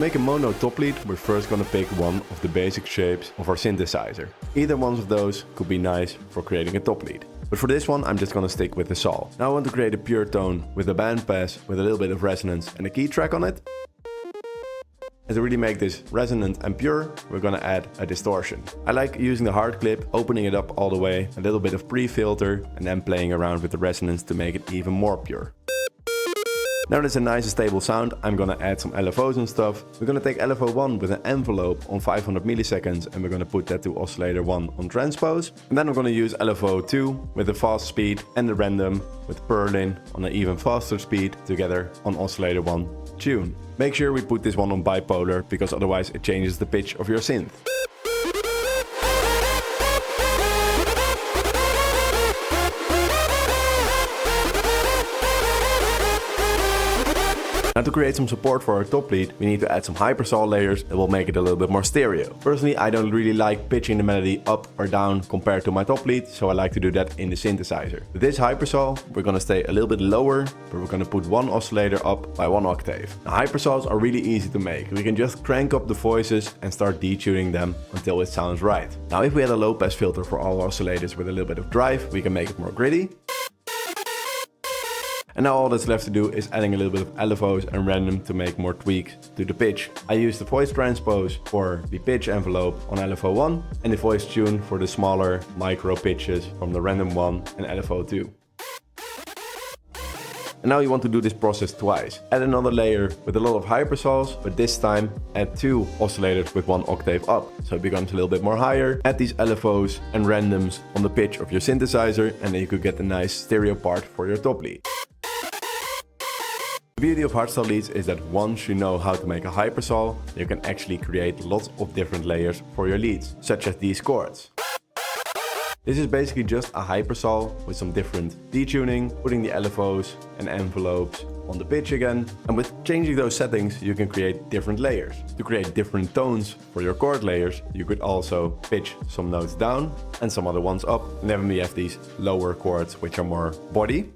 To make a mono top lead, we're first gonna pick one of the basic shapes of our synthesizer. Either one of those could be nice for creating a top lead. But for this one, I'm just gonna stick with the saw. Now I want to create a pure tone with a bandpass with a little bit of resonance and a key track on it. And to really make this resonant and pure, we're gonna add a distortion. I like using the hard clip, opening it up all the way, a little bit of pre-filter, and then playing around with the resonance to make it even more pure. Now there's a nice stable sound, I'm gonna add some LFOs and stuff. We're gonna take LFO 1 with an envelope on 500 milliseconds and we're gonna put that to oscillator 1 on transpose. And then we're gonna use LFO 2 with the fast speed and the random with purling on an even faster speed together on oscillator 1 tune. Make sure we put this one on bipolar because otherwise it changes the pitch of your synth. Now to create some support for our top lead, we need to add some hypersaw layers that will make it a little bit more stereo. Personally, I don't really like pitching the melody up or down compared to my top lead, so I like to do that in the synthesizer. With this hypersaw, we're gonna stay a little bit lower, but we're gonna put one oscillator up by 1 octave. Now hypersaws are really easy to make. We can just crank up the voices and start detuning them until it sounds right. Now if we had a low pass filter for all oscillators with a little bit of drive, we can make it more gritty. And now all that's left to do is adding a little bit of LFOs and random to make more tweaks to the pitch. I use the voice transpose for the pitch envelope on LFO 1 and the voice tune for the smaller micro pitches from the random 1 and LFO 2. And now you want to do this process twice. Add another layer with a lot of hypersaws, but this time add 2 oscillators with 1 octave up. So it becomes a little bit more higher. Add these LFOs and randoms on the pitch of your synthesizer and then you could get a nice stereo part for your top lead. The beauty of hardstyle leads is that once you know how to make a hypersaw, you can actually create lots of different layers for your leads, such as these chords. This is basically just a hypersaw with some different detuning, putting the LFOs and envelopes on the pitch again, and with changing those settings you can create different layers. To create different tones for your chord layers, you could also pitch some notes down and some other ones up, and then we have these lower chords which are more body,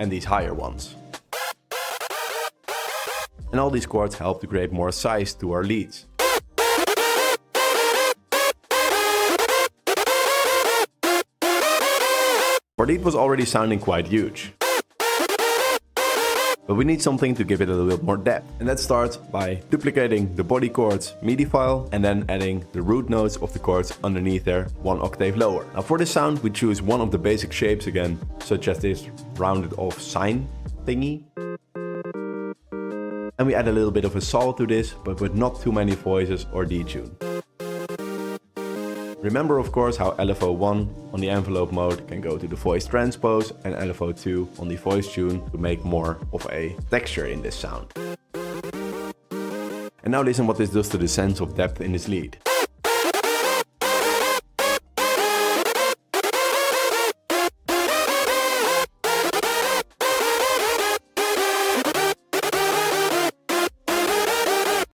and these higher ones. And all these chords help to create more size to our leads. Our lead was already sounding quite huge. But we need something to give it a little bit more depth. And that starts by duplicating the body chords MIDI file and then adding the root notes of the chords underneath there 1 octave lower. Now for this sound we choose one of the basic shapes again, such as this rounded off sine thingy. And we add a little bit of a saw to this, but with not too many voices or detune. Remember of course how LFO 1 on the envelope mode can go to the voice transpose and LFO 2 on the voice tune to make more of a texture in this sound. And now listen what this does to the sense of depth in this lead.